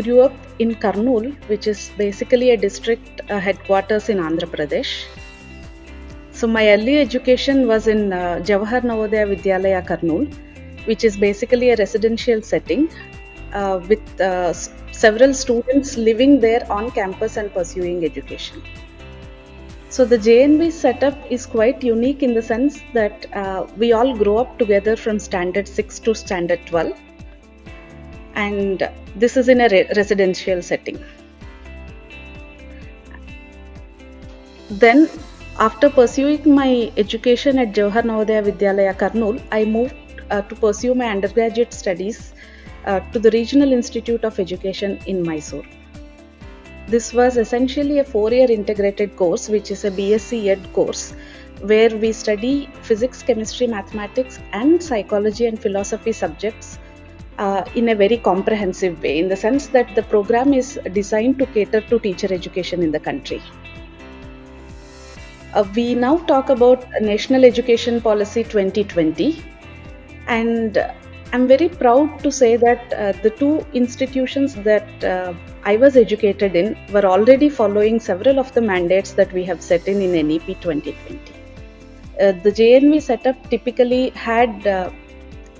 grew up in Kurnool, which is basically a district headquarters in Andhra Pradesh. So my early education was in Jawahar Navodaya Vidyalaya Kurnool, which is basically a residential setting with several students living there on campus and pursuing education. So the JNV setup is quite unique in the sense that we all grow up together from standard 6 to standard 12, and this is in a residential setting. Then, after pursuing my education at Jawahar Navodaya Vidyalaya Kurnool, I moved to pursue my undergraduate studies to the Regional Institute of Education in Mysore. This was essentially a 4-year integrated course, which is a BSc Ed course, where we study physics, chemistry, mathematics, and psychology and philosophy subjects in a very comprehensive way, in the sense that the program is designed to cater to teacher education in the country. We now talk about National Education Policy 2020, and I'm very proud to say that the two institutions that I was educated in were already following several of the mandates that we have set in NEP 2020. The JNV setup typically had,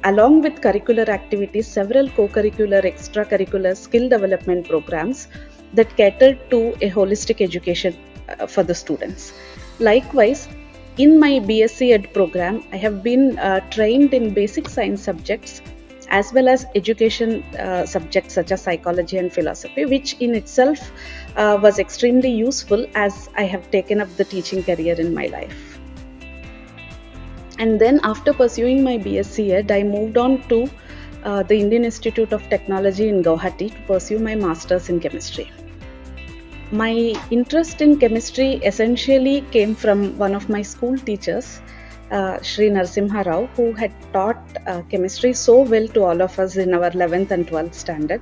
along with curricular activities, several co-curricular, extracurricular skill development programs that catered to a holistic education for the students. Likewise, in my BSc Ed program, I have been trained in basic science subjects as well as education subjects such as psychology and philosophy, which in itself was extremely useful as I have taken up the teaching career in my life. And then after pursuing my BSc Ed, I moved on to the Indian Institute of Technology in Guwahati to pursue my master's in chemistry. My interest in chemistry essentially came from one of my school teachers, Sri Narasimha Rao, who had taught chemistry so well to all of us in our 11th and 12th standard.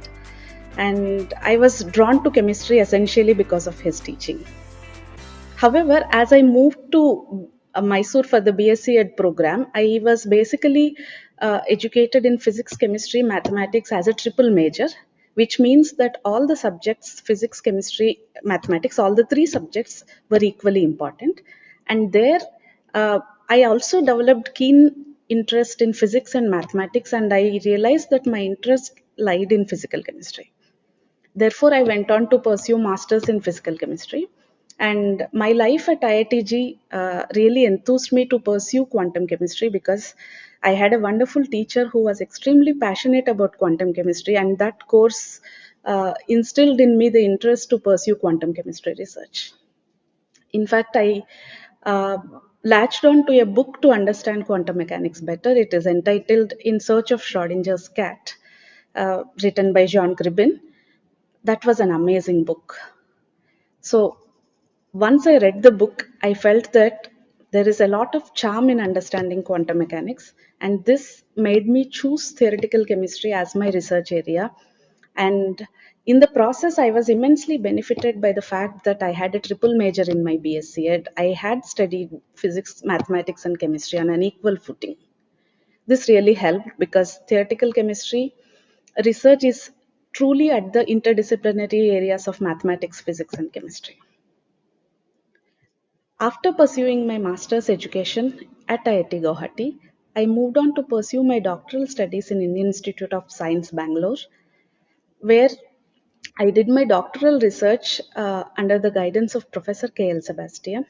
And I was drawn to chemistry essentially because of his teaching. However, as I moved to Mysore for the BSc Ed program, I was basically educated in physics, chemistry, mathematics as a triple major, which means that all the subjects, physics, chemistry, mathematics, all the three subjects were equally important. And there, I also developed keen interest in physics and mathematics, and I realized that my interest lied in physical chemistry. Therefore, I went on to pursue masters in physical chemistry. And my life at IITG really enthused me to pursue quantum chemistry because I had a wonderful teacher who was extremely passionate about quantum chemistry, and that course instilled in me the interest to pursue quantum chemistry research. In fact, I latched on to a book to understand quantum mechanics better. It is entitled In Search of Schrodinger's Cat, written by Jean Gribin. That was an amazing book. So once I read the book, I felt that there is a lot of charm in understanding quantum mechanics, and this made me choose theoretical chemistry as my research area. And in the process, I was immensely benefited by the fact that I had a triple major in my BSc Ed. I had studied physics, mathematics, and chemistry on an equal footing. This really helped because theoretical chemistry research is truly at the interdisciplinary areas of mathematics, physics, and chemistry. After pursuing my master's education at IIT Guwahati, I moved on to pursue my doctoral studies in Indian Institute of Science, Bangalore, where I did my doctoral research under the guidance of Professor K.L. Sebastian.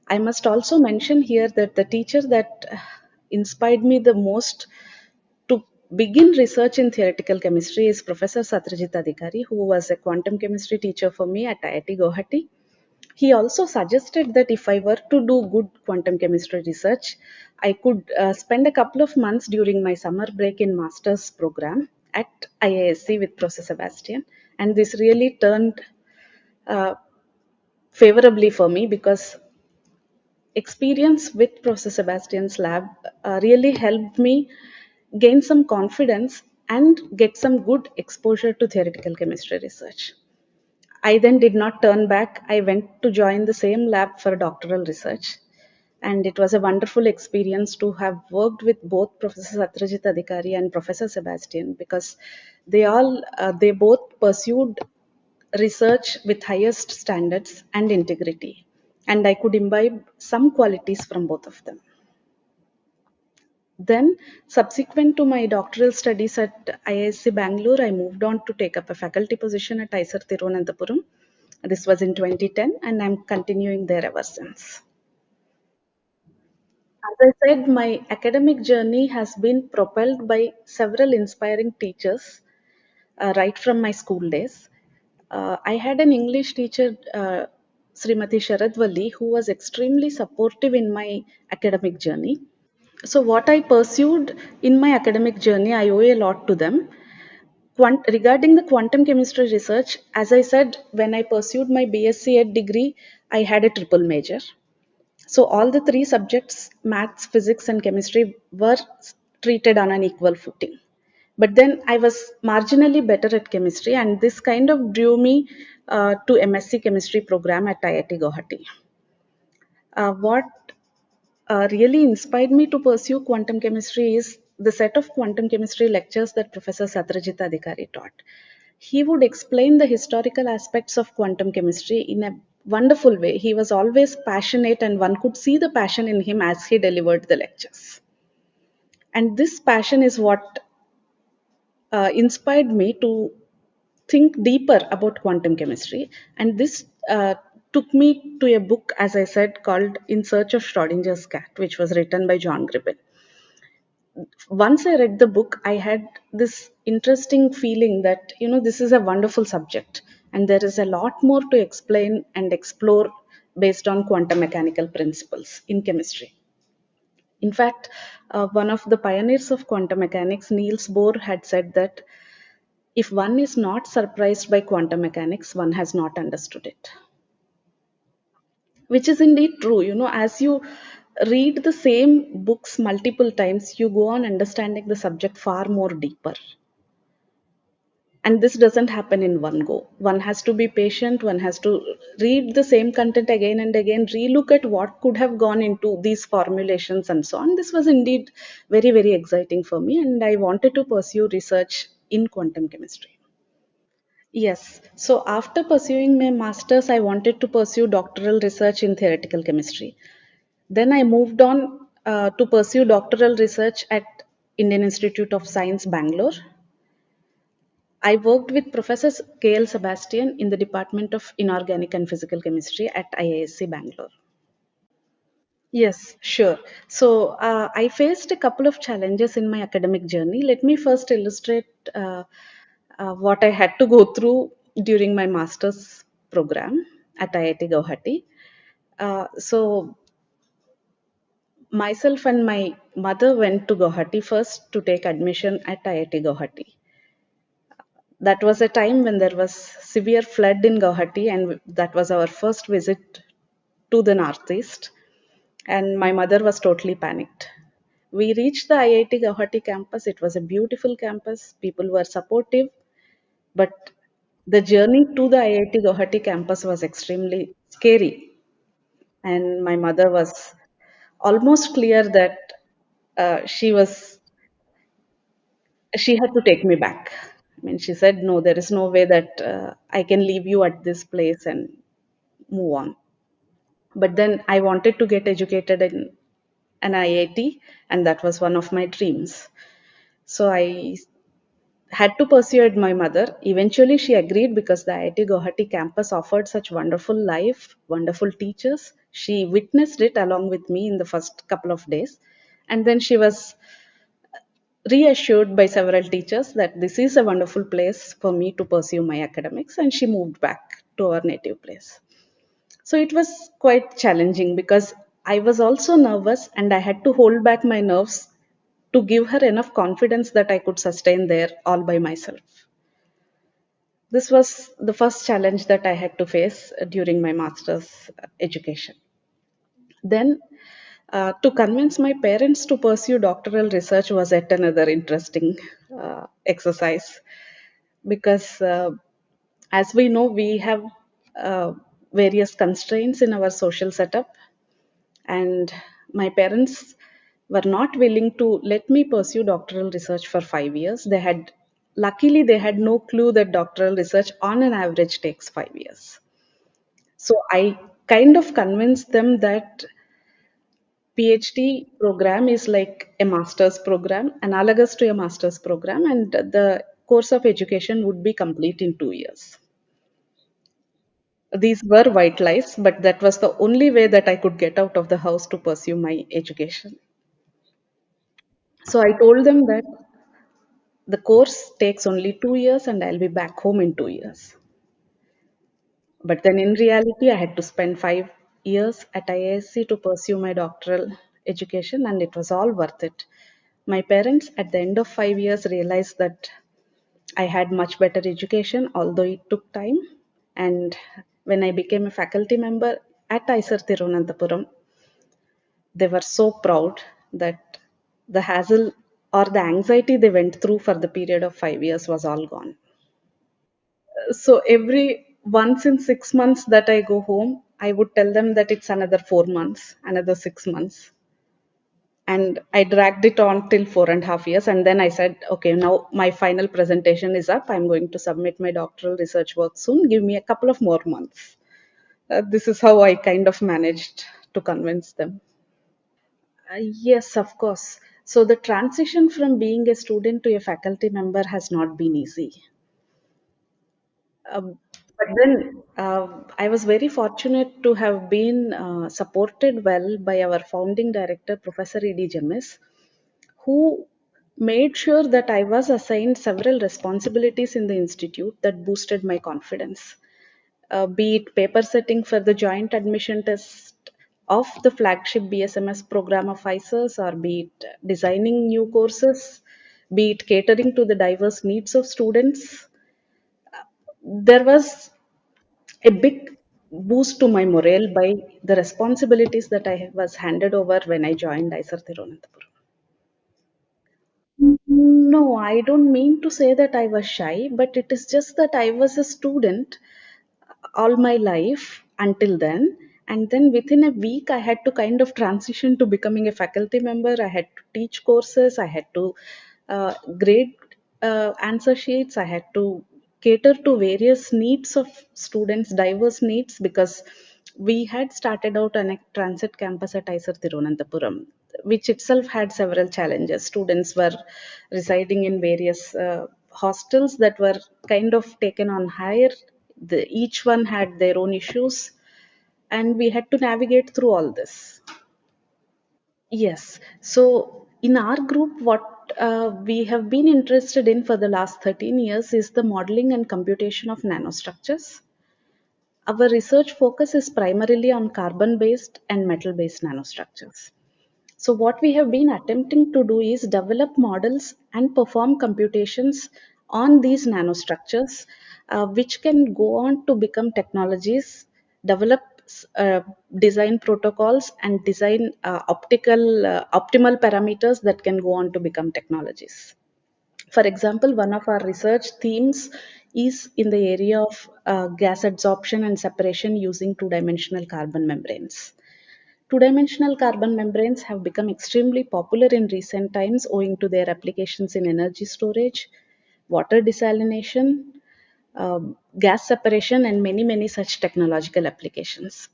I must also mention here that the teacher that inspired me the most to begin research in theoretical chemistry is Professor Satyajit Adhikari, who was a quantum chemistry teacher for me at IIT Guwahati. He also suggested that if I were to do good quantum chemistry research, I could spend a couple of months during my summer break in master's program at IISc with Professor Sebastian. And this really turned uh, favorably for me because experience with Professor Sebastian's lab really helped me gain some confidence and get some good exposure to theoretical chemistry research. I then did not turn back. I went to join the same lab for doctoral research. And it was a wonderful experience to have worked with both Professor Satrajit Adhikari and Professor Sebastian, because they both pursued research with highest standards and integrity, and I could imbibe some qualities from both of them. Then, subsequent to my doctoral studies at IISc Bangalore, I moved on to take up a faculty position at IISER Thiruvananthapuram. This was in 2010, and I'm continuing there ever since. As I said, my academic journey has been propelled by several inspiring teachers right from my school days. I had an English teacher, Srimati Sharadwali, who was extremely supportive in my academic journey. So, what I pursued in my academic journey, I owe a lot to them. Regarding the quantum chemistry research, as I said, when I pursued my BSc Ed degree, I had a triple major. So all the three subjects, maths, physics, and chemistry, were treated on an equal footing. But then I was marginally better at chemistry, and this kind of drew me to MSc chemistry program at IIT Guwahati. What really inspired me to pursue quantum chemistry is the set of quantum chemistry lectures that Professor Satrajit Adhikari taught. He would explain the historical aspects of quantum chemistry in a wonderful way. He was always passionate, and one could see the passion in him as he delivered the lectures. And this passion is what inspired me to think deeper about quantum chemistry. And this took me to a book, as I said, called In Search of Schrodinger's Cat, which was written by John Gribben. Once I read the book, I had this interesting feeling that, this is a wonderful subject, and there is a lot more to explain and explore based on quantum mechanical principles in chemistry. In fact, one of the pioneers of quantum mechanics, Niels Bohr, had said that if one is not surprised by quantum mechanics, one has not understood it. Which is indeed true. As you read the same books multiple times, you go on understanding the subject far more deeper. And this doesn't happen in one go. One has to be patient, one has to read the same content again and again, relook at what could have gone into these formulations and so on. This was indeed very, very exciting for me, and I wanted to pursue research in quantum chemistry. Yes. So after pursuing my master's, I wanted to pursue doctoral research in theoretical chemistry. Then I moved on to pursue doctoral research at Indian Institute of Science, Bangalore. I worked with Professor K.L. Sebastian in the Department of Inorganic and Physical Chemistry at IISc Bangalore. Yes, sure. So I faced a couple of challenges in my academic journey. Let me first illustrate what I had to go through during my master's program at IIT Guwahati. So myself and my mother went to Guwahati first to take admission at IIT Guwahati. That was a time when there was severe flood in Guwahati, and that was our first visit to the northeast. And my mother was totally panicked. We reached the IIT Guwahati campus. It was a beautiful campus. People were supportive, but the journey to the IIT Guwahati campus was extremely scary. And my mother was almost clear that she had to take me back. I mean, she said, "No, there is no way that I can leave you at this place and move on." But then I wanted to get educated in an IIT, and that was one of my dreams. So I had to persuade my mother. Eventually, she agreed because the IIT Guwahati campus offered such wonderful life, wonderful teachers. She witnessed it along with me in the first couple of days. And then she was reassured by several teachers that this is a wonderful place for me to pursue my academics, and she moved back to our native place. So it was quite challenging because I was also nervous, and I had to hold back my nerves to give her enough confidence that I could sustain there all by myself. This was the first challenge that I had to face during my master's education. Then, to convince my parents to pursue doctoral research was yet another interesting exercise, because as we know, we have uh, various constraints in our social setup, and my parents were not willing to let me pursue doctoral research for 5 years. They had no clue that doctoral research on an average takes 5 years. So I kind of convinced them that PhD program is like a master's program, analogous to a master's program, and the course of education would be complete in 2 years. These were white lies, but that was the only way that I could get out of the house to pursue my education. So I told them that the course takes only 2 years and I'll be back home in 2 years. But then in reality, I had to spend 5 years at IISc to pursue my doctoral education, and it was all worth it. My parents, at the end of 5 years, realized that I had much better education, although it took time. And when I became a faculty member at IISER Thiruvananthapuram, they were so proud that the hassle or the anxiety they went through for the period of 5 years was all gone. So every once in 6 months that I go home, I would tell them that it's another 4 months, another 6 months. And I dragged it on till 4.5 years. And then I said, okay, now my final presentation is up. I'm going to submit my doctoral research work soon. Give me a couple of more months. This is how I kind of managed to convince them. Yes, of course. So the transition from being a student to a faculty member has not been easy. But then I was very fortunate to have been supported well by our founding director, Professor E.D. Jemis, who made sure that I was assigned several responsibilities in the institute that boosted my confidence. Be it paper setting for the joint admission test of the flagship BSMS program of IISERs, or be it designing new courses, be it catering to the diverse needs of students. There was a big boost to my morale by the responsibilities that I was handed over when I joined IISER Thiruvananthapuram. No, I don't mean to say that I was shy, but it is just that I was a student all my life until then. And then within a week, I had to kind of transition to becoming a faculty member. I had to teach courses, I had to grade answer sheets, I had to cater to various needs of students, diverse needs, because we had started out on a transit campus at IISER Thiruvananthapuram, which itself had several challenges. Students were residing in various hostels that were kind of taken on hire. Each one had their own issues, and we had to navigate through all this. Yes. So in our group, what we have been interested in for the last 13 years is the modeling and computation of nanostructures. Our research focus is primarily on carbon based and metal based nanostructures. So, what we have been attempting to do is develop models and perform computations on these nanostructures, which can go on to become technologies, develop design protocols, and design optimal parameters that can go on to become technologies. For example, one of our research themes is in the area of gas adsorption and separation using two-dimensional carbon membranes. Two-dimensional carbon membranes have become extremely popular in recent times owing to their applications in energy storage, water desalination, gas separation, and many, many such technological applications.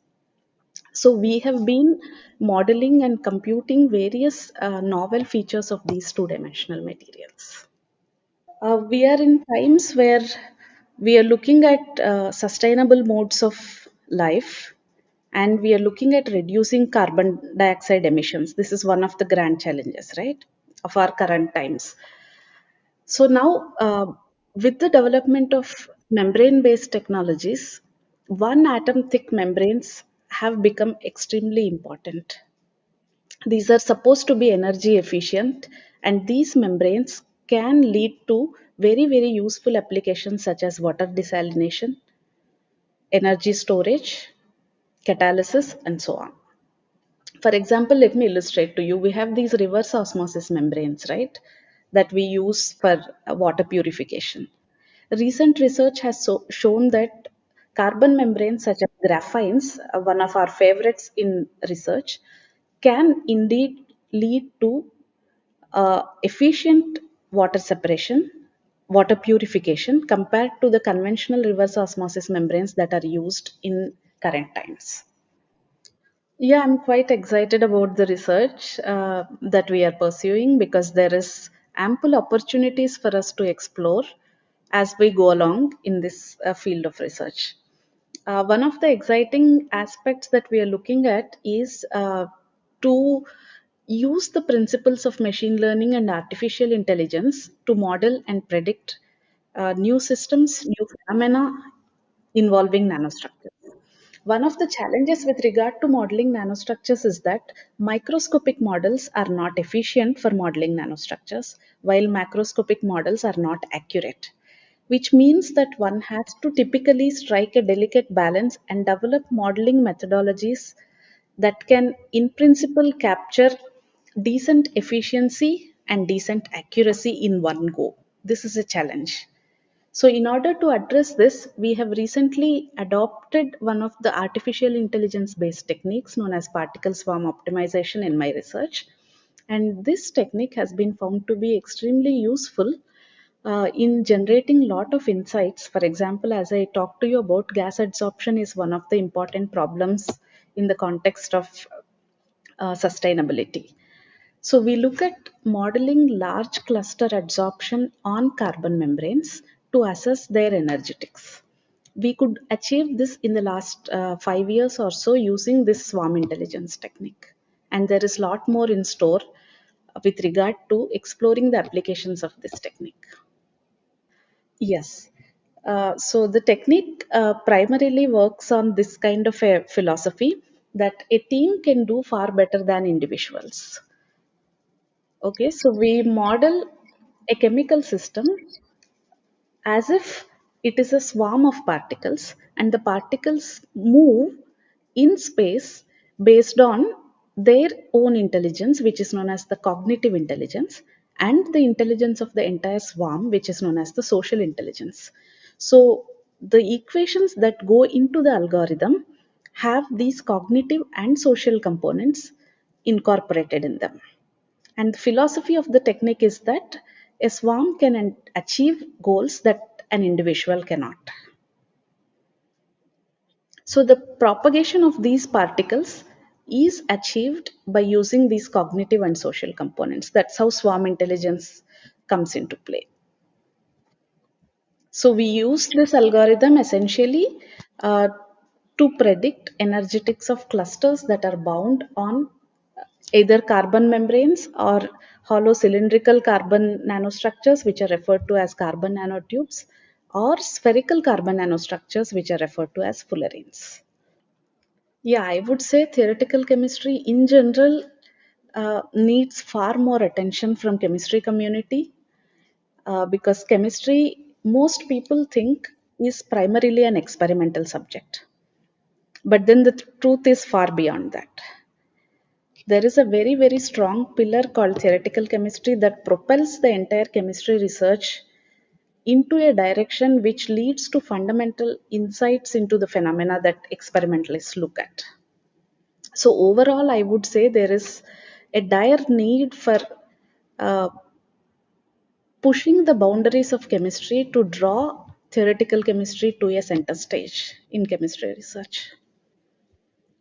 So, we have been modeling and computing various novel features of these two-dimensional materials. We are in times where we are looking at sustainable modes of life, and we are looking at reducing carbon dioxide emissions. This is one of the grand challenges, right, of our current times. So, now with the development of membrane based technologies, one atom thick membranes have become extremely important. These are supposed to be energy efficient, and these membranes can lead to very, very useful applications such as water desalination, energy storage, catalysis, and so on. For example, let me illustrate to you. We have these reverse osmosis membranes, right, that we use for water purification. Recent research has shown that carbon membranes such as graphines, one of our favorites in research, can indeed lead to efficient water separation, water purification compared to the conventional reverse osmosis membranes that are used in current times. Yeah, I'm quite excited about the research that we are pursuing because there is ample opportunities for us to explore as we go along in this field of research. One of the exciting aspects that we are looking at is to use the principles of machine learning and artificial intelligence to model and predict new systems, new phenomena involving nanostructures. One of the challenges with regard to modeling nanostructures is that microscopic models are not efficient for modeling nanostructures, while macroscopic models are not accurate, which means that one has to typically strike a delicate balance and develop modeling methodologies that can, in principle, capture decent efficiency and decent accuracy in one go. This is a challenge. So, in order to address this, we have recently adopted one of the artificial intelligence based techniques known as particle swarm optimization in my research. And this technique has been found to be extremely useful in generating lot of insights. For example, as I talked to you about, gas adsorption is one of the important problems in the context of sustainability. So we look at modeling large cluster adsorption on carbon membranes to assess their energetics. We could achieve this in the last 5 years or so using this swarm intelligence technique. And there is a lot more in store with regard to exploring the applications of this technique. Yes. So the technique primarily works on this kind of a philosophy that a team can do far better than individuals. Okay, so we model a chemical system as if it is a swarm of particles, and the particles move in space based on their own intelligence, which is known as the cognitive intelligence, and the intelligence of the entire swarm, which is known as the social intelligence. So, the equations that go into the algorithm have these cognitive and social components incorporated in them. And the philosophy of the technique is that a swarm can achieve goals that an individual cannot. So, the propagation of these particles is achieved by using these cognitive and social components. That's how swarm intelligence comes into play. So, we use this algorithm essentially uh, to predict energetics of clusters that are bound on either carbon membranes or hollow cylindrical carbon nanostructures, which are referred to as carbon nanotubes, or spherical carbon nanostructures, which are referred to as fullerenes. Yeah, I would say theoretical chemistry in general needs far more attention from chemistry community because chemistry, most people think, is primarily an experimental subject. But then the truth is far beyond that. There is a very, very strong pillar called theoretical chemistry that propels the entire chemistry research into a direction which leads to fundamental insights into the phenomena that experimentalists look at. So, overall, I would say there is a dire need for uh, pushing the boundaries of chemistry to draw theoretical chemistry to a center stage in chemistry research.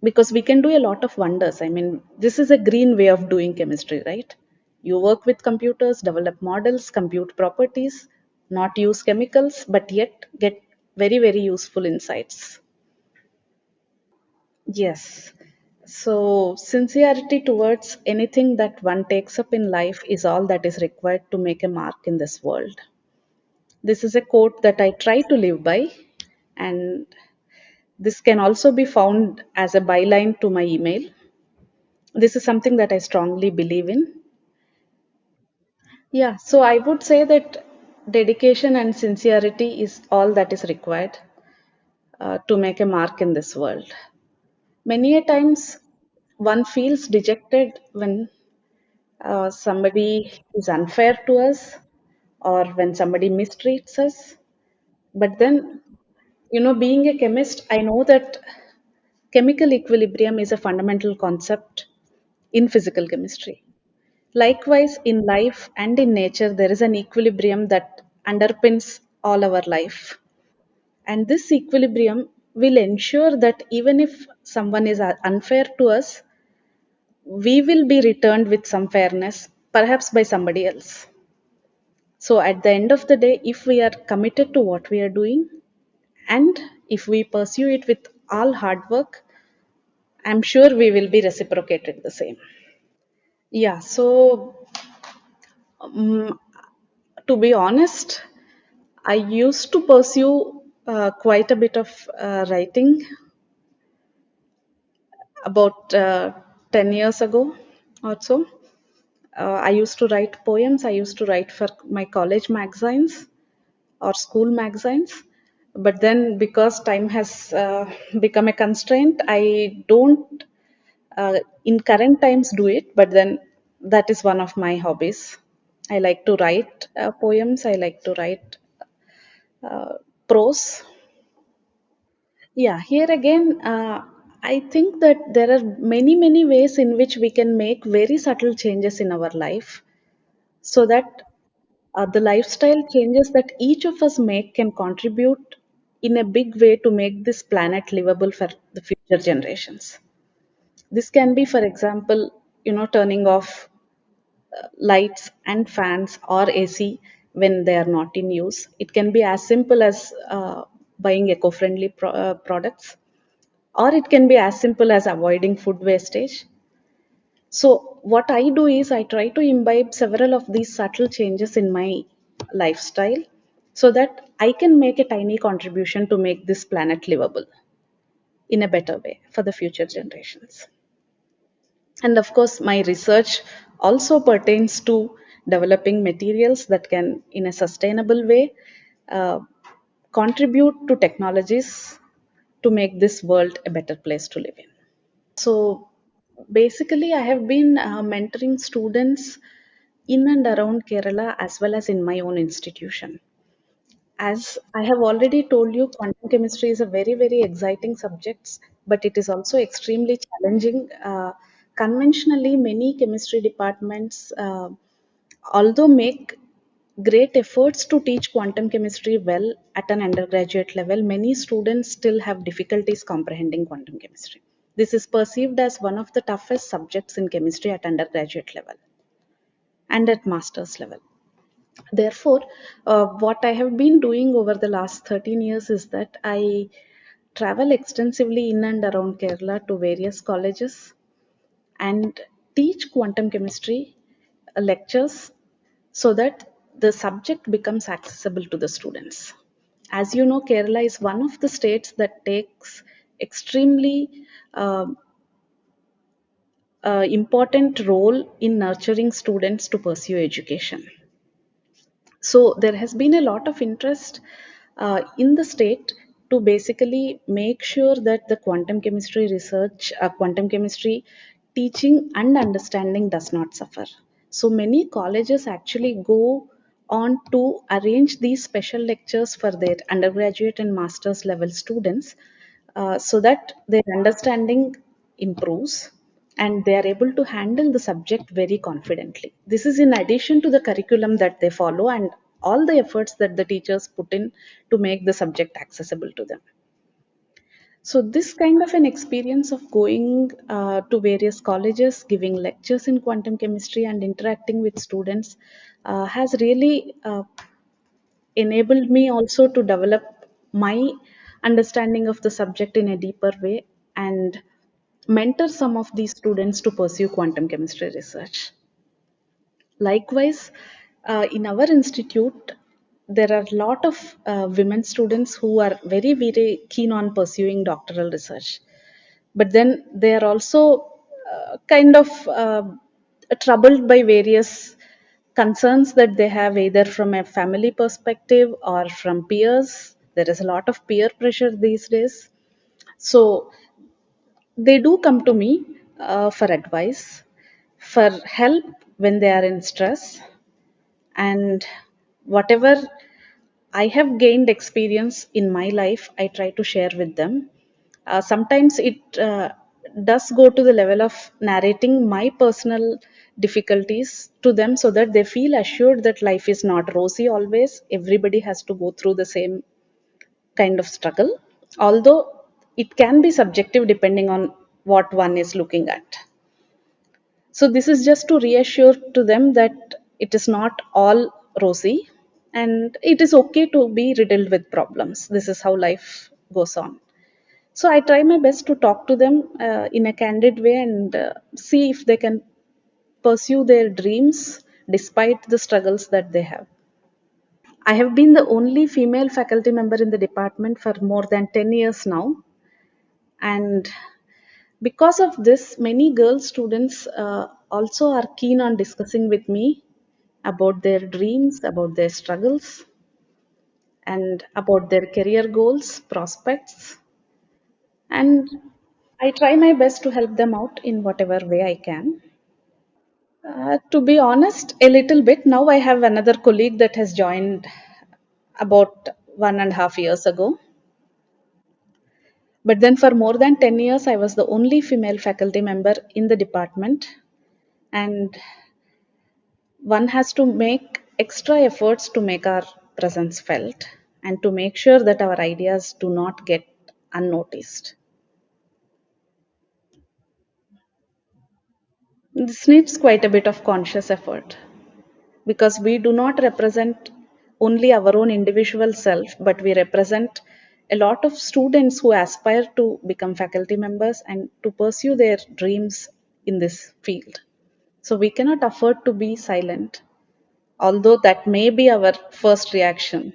Because we can do a lot of wonders. I mean, this is a green way of doing chemistry, right? You work with computers, develop models, compute properties, not use chemicals, but yet get very, very useful insights. Yes. So, sincerity towards anything that one takes up in life is all that is required to make a mark in this world. This is a quote that I try to live by, and this can also be found as a byline to my email. This is something that I strongly believe in. Yeah, so I would say that dedication and sincerity is all that is required to make a mark in this world. Many a times one feels dejected when somebody is unfair to us or when somebody mistreats us. But then, being a chemist, I know that chemical equilibrium is a fundamental concept in physical chemistry. Likewise, in life and in nature, there is an equilibrium that underpins all our life. And this equilibrium will ensure that even if someone is unfair to us, we will be returned with some fairness, perhaps by somebody else. So, at the end of the day, if we are committed to what we are doing and if we pursue it with all hard work, I'm sure we will be reciprocated the same. Yeah, so um, to be honest, I used to pursue quite a bit of writing about 10 years ago or so. I used to write poems, I used to write for my college magazines or school magazines. But then, because time has become a constraint, I don't in current times do it, but then that is one of my hobbies. I like to write poems, I like to write prose. Yeah, here again, I think that there are many, many ways in which we can make very subtle changes in our life so that the lifestyle changes that each of us make can contribute in a big way to make this planet livable for the future generations. This can be, for example, turning off lights and fans or AC when they are not in use. It can be as simple as buying eco-friendly products, or it can be as simple as avoiding food wastage. So, what I do is I try to imbibe several of these subtle changes in my lifestyle so that I can make a tiny contribution to make this planet livable in a better way for the future generations. And of course, my research also pertains to developing materials that can, in a sustainable way, uh, contribute to technologies to make this world a better place to live in. So basically, I have been mentoring students in and around Kerala as well as in my own institution. As I have already told you, quantum chemistry is a very, very exciting subject, but it is also extremely challenging. Conventionally, many chemistry departments, although make great efforts to teach quantum chemistry well at an undergraduate level, many students still have difficulties comprehending quantum chemistry. This is perceived as one of the toughest subjects in chemistry at undergraduate level and at master's level. Therefore, what I have been doing over the last 13 years is that I travel extensively in and around Kerala to various colleges and teach quantum chemistry lectures so that the subject becomes accessible to the students. As you know, Kerala is one of the states that takes extremely uh, important role in nurturing students to pursue education. So there has been a lot of interest in the state to basically make sure that the quantum chemistry research, quantum chemistry teaching and understanding does not suffer. So many colleges actually go on to arrange these special lectures for their undergraduate and master's level students so that their understanding improves and they are able to handle the subject very confidently. This is in addition to the curriculum that they follow and all the efforts that the teachers put in to make the subject accessible to them. So, this kind of an experience of going to various colleges, giving lectures in quantum chemistry, and interacting with students has really enabled me also to develop my understanding of the subject in a deeper way and mentor some of these students to pursue quantum chemistry research. Likewise, in our institute, there are a lot of women students who are very, very keen on pursuing doctoral research. But then they are also kind of troubled by various concerns that they have, either from a family perspective or from peers. There is a lot of peer pressure these days. So they do come to me for advice, for help when they are in stress, and whatever I have gained experience in my life, I try to share with them. Sometimes it does go to the level of narrating my personal difficulties to them so that they feel assured that life is not rosy always. Everybody has to go through the same kind of struggle, although it can be subjective depending on what one is looking at. So, this is just to reassure to them that it is not all rosy and it is okay to be riddled with problems. This is how life goes on. So, I try my best to talk to them in a candid way and see if they can pursue their dreams despite the struggles that they have. I have been the only female faculty member in the department for more than 10 years now, and because of this, many girl students also are keen on discussing with me about their dreams, about their struggles, and about their career goals, prospects. And I try my best to help them out in whatever way I can. To be honest, a little bit. Now I have another colleague that has joined about 1.5 years ago. But then for more than 10 years, I was the only female faculty member in the department. And one has to make extra efforts to make our presence felt and to make sure that our ideas do not get unnoticed. This needs quite a bit of conscious effort because we do not represent only our own individual self, but we represent a lot of students who aspire to become faculty members and to pursue their dreams in this field. So we cannot afford to be silent, although that may be our first reaction.